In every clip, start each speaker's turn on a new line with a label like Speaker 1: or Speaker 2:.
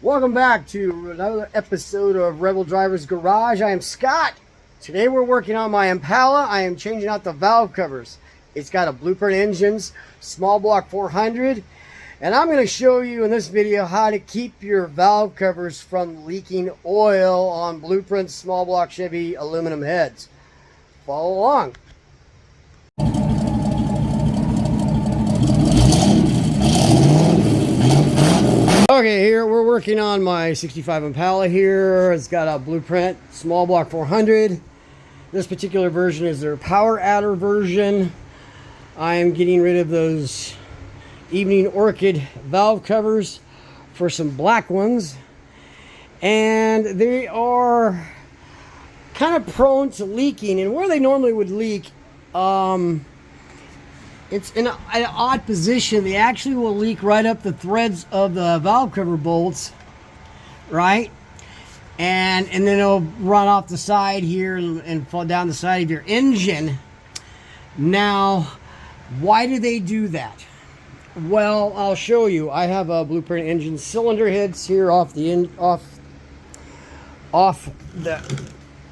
Speaker 1: Welcome back to another episode of Rebel Driver's Garage. I am Scott. Today we're working on my Impala. I am changing out the valve covers. It's got a BluePrint engines, small block 400, and I'm going to show you in this video how to keep your valve covers from leaking oil on BluePrint small block Chevy aluminum heads. Follow along. Okay, here we're working on my 65 Impala here. It's got a BluePrint small block 400. This particular version is their power adder version. I am getting rid of those evening orchid valve covers for some black ones. And they are kind of prone to leaking. And where they normally would leak, it's in an odd position. They actually will leak right up the threads of the valve cover bolts, right? And then it'll run off the side here and fall down the side of your engine. Now, why do they do that? Well, I'll show you. I have a BluePrint engine cylinder heads here off the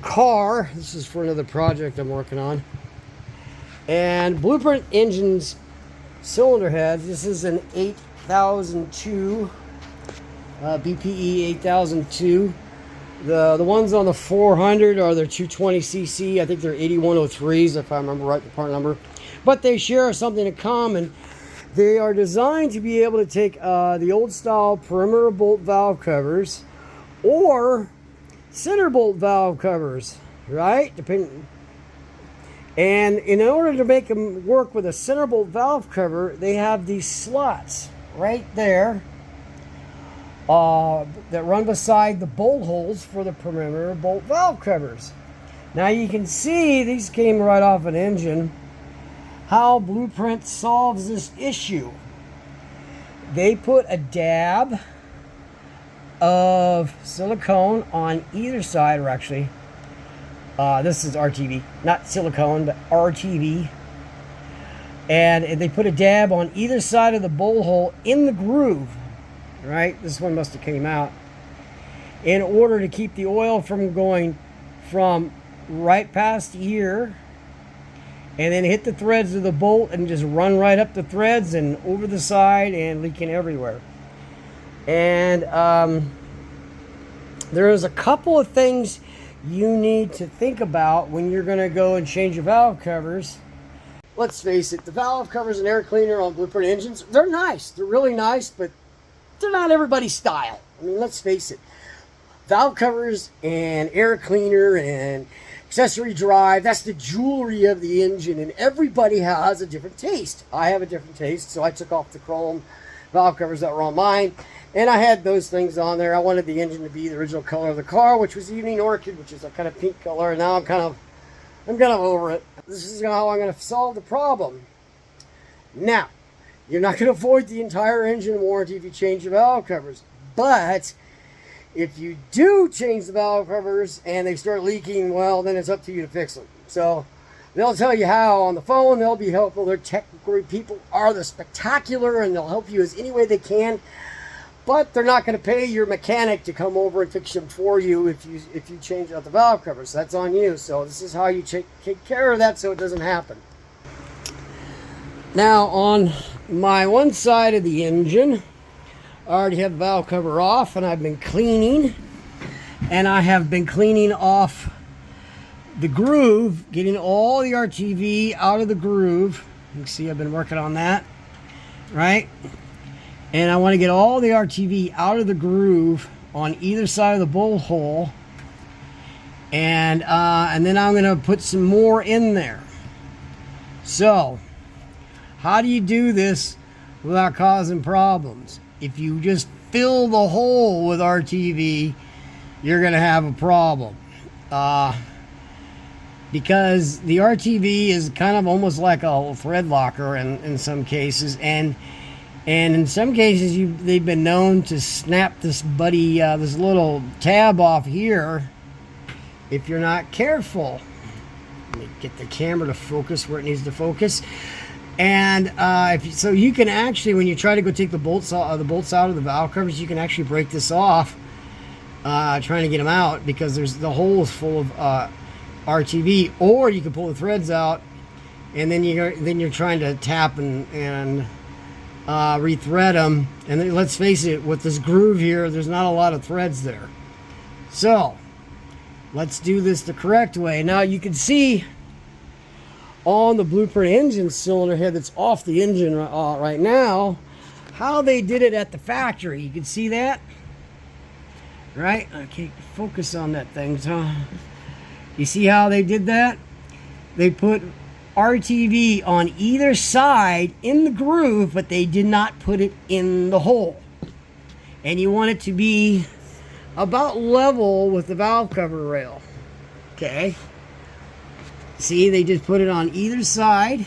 Speaker 1: car. This is for another project I'm working on. And BluePrint engines cylinder heads. This is an 8002 BPE 8002. The ones on the 400 are their 220cc. I think they're 8103s if I remember right, the part number. But they share something in common. They are designed to be able to take the old style perimeter bolt valve covers or center bolt valve covers, right? And in order to make them work with a center bolt valve cover, they have these slots right there that run beside the bolt holes for the perimeter bolt valve covers. Now you can see these came right off an engine. How BluePrint solves this issue. They put a dab of silicone on either side, or actually this is RTV, not silicone, but RTV. And they put a dab on either side of the bolt hole in the groove, right? This one must have came out. In order to keep the oil from going from right past here and then hit the threads of the bolt and just run right up the threads and over the side and leaking everywhere. And there is a couple of things you need to think about when you're going to go and change your valve covers. Let's face it, the valve covers and air cleaner on BluePrint engines, they're nice. They're really nice, but they're not everybody's style. I mean, let's face it. Valve covers and air cleaner and accessory drive, that's the jewelry of the engine, and everybody has a different taste. I have a different taste, so I took off the chrome valve covers that were on mine, and I had those things on there. I wanted the engine to be the original color of the car, which was evening orchid, which is a kind of pink color, and now I'm kind of over it. This is how I'm going to solve the problem. Now, you're not going to avoid the entire engine warranty if you change the valve covers, but if you do change the valve covers and they start leaking, well, then it's up to you to fix them. So they'll tell you how on the phone. They'll be helpful. Their technical people are the spectacular, and they'll help you as any way they can. But they're not going to pay your mechanic to come over and fix them for you if you change out the valve covers. That's on you. So this is how you take care of that so it doesn't happen. Now on my one side of the engine, I already have the valve cover off, and I've been cleaning. And I have been cleaning off the groove, getting all the RTV out of the groove. You can see I've been working on that, right? And I want to get all the RTV out of the groove on either side of the bolt hole. And then I'm going to put some more in there. So, how do you do this without causing problems? If you just fill the hole with RTV, you're going to have a problem. Because the RTV is kind of almost like a thread locker in some cases. And in some cases, they've been known to snap this little tab off here if you're not careful. Let me get the camera to focus where it needs to focus. And so you can actually, when you try to go take the bolts out of the valve covers, you can actually break this off, trying to get them out, because the hole is full of RTV. Or you can pull the threads out, and then you're trying to tap and rethread them. And then, let's face it, with this groove here, there's not a lot of threads there. So let's do this the correct way. Now you can see on the BluePrint engine cylinder head that's off the engine right now, how they did it at the factory. You can see that, right? I can't focus on that thing. So you see how they did that? They put RTV on either side in the groove, but they did not put it in the hole. And you want it to be about level with the valve cover rail. Okay. See, they just put it on either side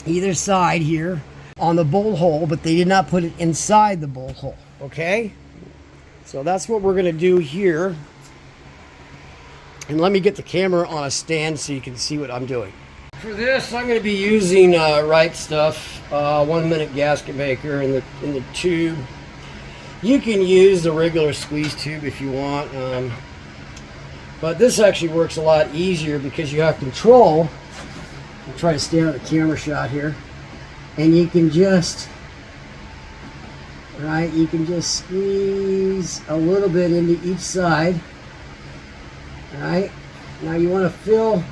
Speaker 1: here on the bolt hole, but they did not put it inside the bolt hole. Okay, so that's what we're going to do here. And let me get the camera on a stand so you can see what I'm doing. For this, I'm going to be using Right Stuff 1 minute gasket maker in the tube. You can use the regular squeeze tube if you want. But this actually works a lot easier because you have control. I'll try to stay out of the camera shot here. And you can just, you can just squeeze a little bit into each side. Alright, now you want to fill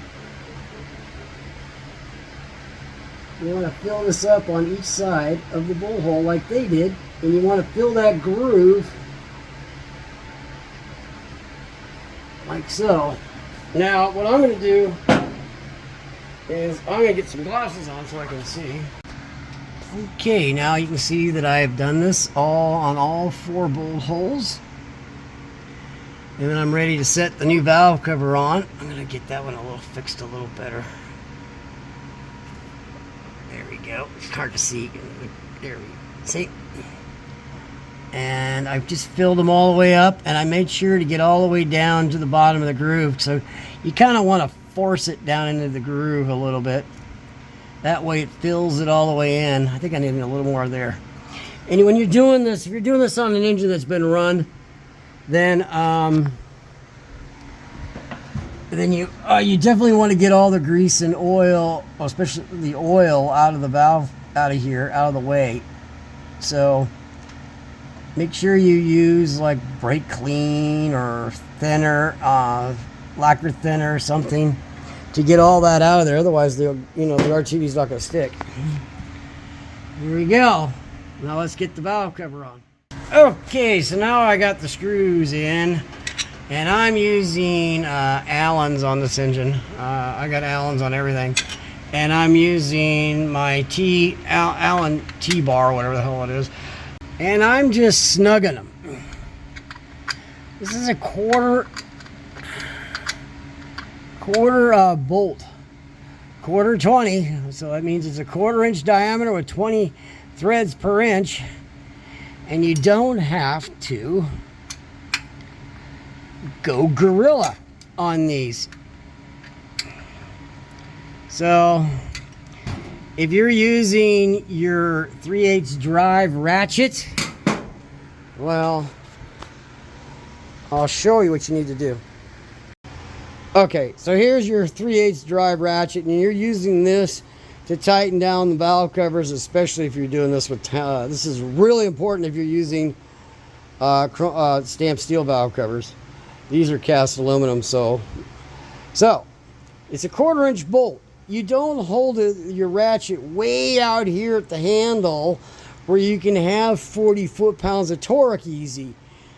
Speaker 1: this up on each side of the bolt hole like they did, and you want to fill that groove like so. Now what I'm going to do is I'm going to get some glasses on so I can see. Okay, now you can see that I have done this on all 4 bolt holes. And then I'm ready to set the new valve cover on. I'm going to get that one fixed a little better. There we go. It's hard to see. There we go. See? And I've just filled them all the way up, and I made sure to get all the way down to the bottom of the groove. So you kind of want to force it down into the groove a little bit. That way it fills it all the way in. I think I need a little more there. And when you're doing this, if you're doing this on an engine that's been run, then you definitely want to get all the grease and oil, especially the oil, out of the valve, out of the way. So make sure you use like brake clean or thinner, lacquer thinner or something to get all that out of there. Otherwise, the RTV is not going to stick. Here we go. Now let's get the valve cover on. Okay, so now I got the screws in, and I'm using Allen's on this engine. I got Allen's on everything, and I'm using my Allen T-bar, whatever the hell it is. And I'm just snugging them. This is a quarter bolt, quarter 20. So that means it's a 1/4 inch diameter with 20 threads per inch. And you don't have to go gorilla on these. So if you're using your 3/8 drive ratchet, well, I'll show you what you need to do. Okay, so here's your 3/8 drive ratchet, and you're using this to tighten down the valve covers, especially if you're doing this with, this is really important if you're using stamped steel valve covers. These are cast aluminum, so it's a 1/4 inch bolt. You don't hold your ratchet way out here at the handle where you can have 40 foot-pounds of torque easy,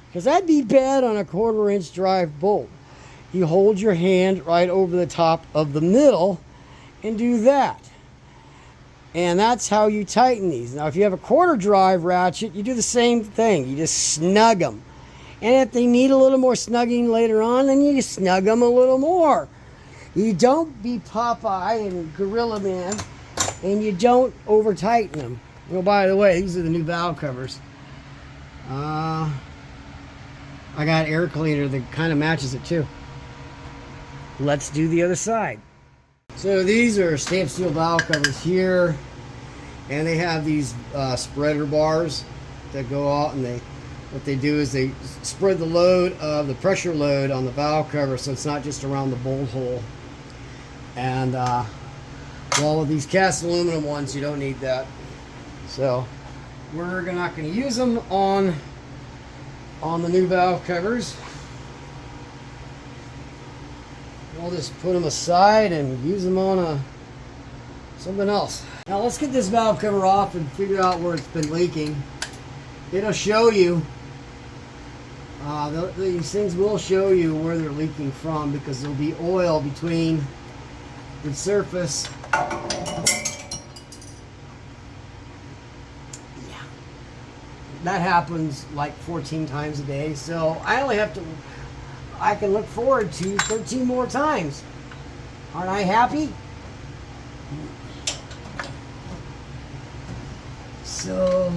Speaker 1: because that'd be bad on a 1/4 inch drive bolt. You hold your hand right over the top of the middle and do that. And that's how you tighten these. Now, if you have a 1/4 drive ratchet, you do the same thing. You just snug them. And if they need a little more snugging later on, then you just snug them a little more. You don't be Popeye and Gorilla Man, and you don't over tighten them. Oh, by the way, these are the new valve covers. I got air cleaner that kind of matches it too. Let's do the other side. So these are stamped steel valve covers here, and they have these spreader bars that go out, and what they do is they spread the load of the pressure load on the valve cover, so it's not just around the bolt hole. And well, with these cast aluminum ones, you don't need that. So we're not going to use them on the new valve covers. We'll just put them aside and use them on something else. Now let's get this valve cover off and figure out where it's been leaking. It'll show you, these things will show you where they're leaking from, because there'll be oil between the surface. Yeah, that happens like 14 times a day, so I can look forward to 13 more times. Aren't I happy? So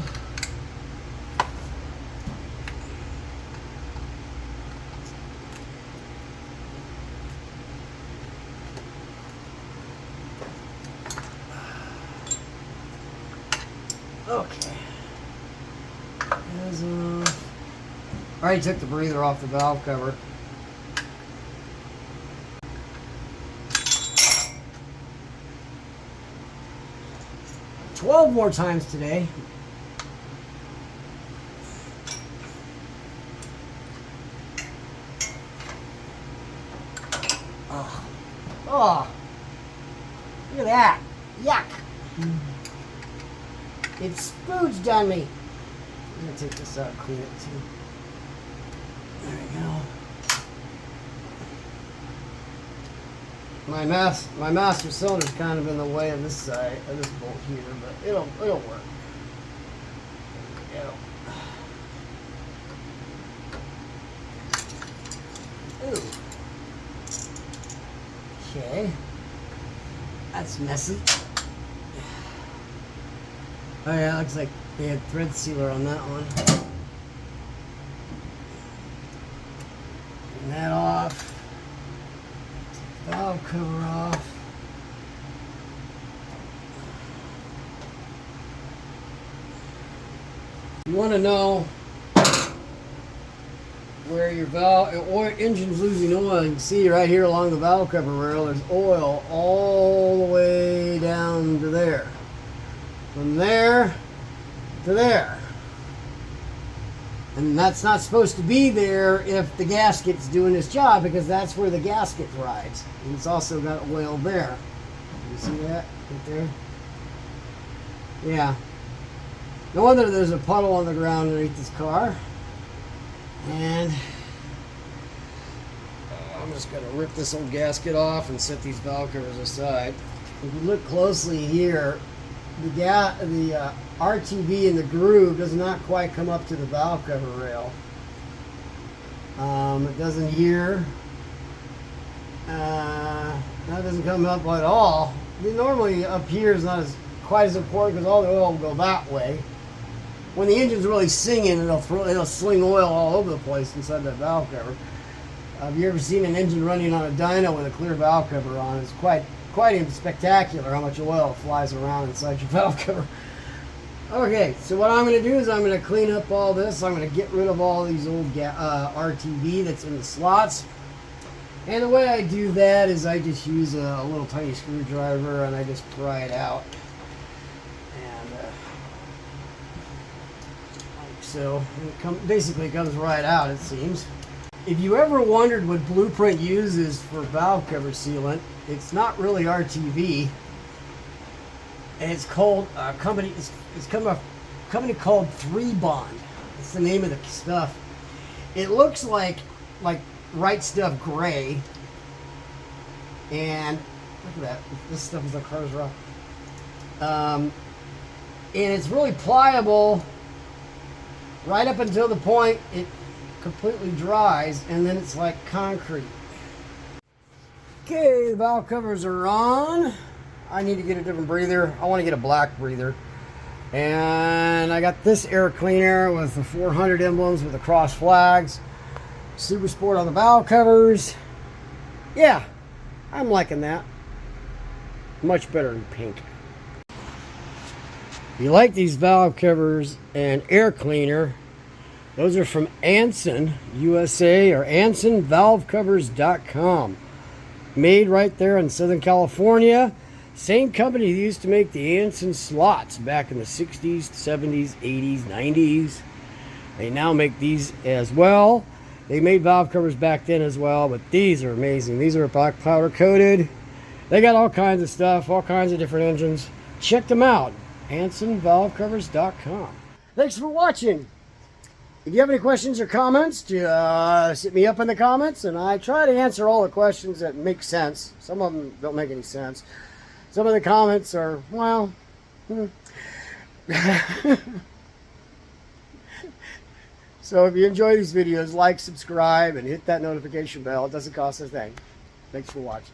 Speaker 1: okay. I already took the breather off the valve cover. $12 more times today. Oh, look at that. Yuck. It spooged on me. I'm going to take this out and clean it too. There we go. My master cylinder's kind of in the way of this side, of this bolt here, but it'll work. There we go. Ooh. Okay. That's messy. Oh yeah, it looks like they had thread sealer on that one. Getting that off. Valve cover off. You want to know where your engine's losing oil. You can see right here along the valve cover rail, there's oil all the way down to there. From there to there. And that's not supposed to be there if the gasket's doing its job, because that's where the gasket rides. And it's also got oil there. You see that right there? Yeah. No wonder there's a puddle on the ground underneath this car. And I'm just going to rip this old gasket off and set these valve covers aside. If you look closely here, the RTV in the groove does not quite come up to the valve cover rail. It doesn't here. That doesn't come up at all. Normally up here is not quite as important, because all the oil will go that way. When the engine's really singing, it'll sling oil all over the place inside that valve cover. Have you ever seen an engine running on a dyno with a clear valve cover on? It's quite spectacular how much oil flies around inside your valve cover. Okay, so what I'm going to do is I'm going to clean up all this. I'm going to get rid of all these old RTV that's in the slots. And the way I do that is I just use a little tiny screwdriver and I just pry it out. And like so. It basically comes right out, it seems. If you ever wondered what BluePrint uses for valve cover sealant, it's not really RTV. And it's called a company. It's come a company called 3Bond. It's the name of the stuff. It looks like Right Stuff gray. And look at that. This stuff is like car's rough. And it's really pliable right up until the point it completely dries, and then it's like concrete. Okay, the valve covers are on. I need to get a different breather. I want to get a black breather. And I got this air cleaner with the 400 emblems with the cross flags. Super Sport on the valve covers. Yeah, I'm liking that. Much better than pink. If you like these valve covers and air cleaner, those are from Anson USA or AnsonValveCovers.com. Made right there in Southern California. Same company that used to make the Anson slots back in the 60s, 70s, 80s, 90s. They now make these as well. They made valve covers back then as well, but these are amazing. These are black powder coated. They got all kinds of stuff, all kinds of different engines. Check them out. AnsonValveCovers.com. Thanks for watching. If you have any questions or comments, hit me up in the comments, and I try to answer all the questions that make sense. Some of them don't make any sense. Some of the comments are, well, So if you enjoy these videos, like, subscribe, and hit that notification bell. It doesn't cost a thing. Thanks for watching.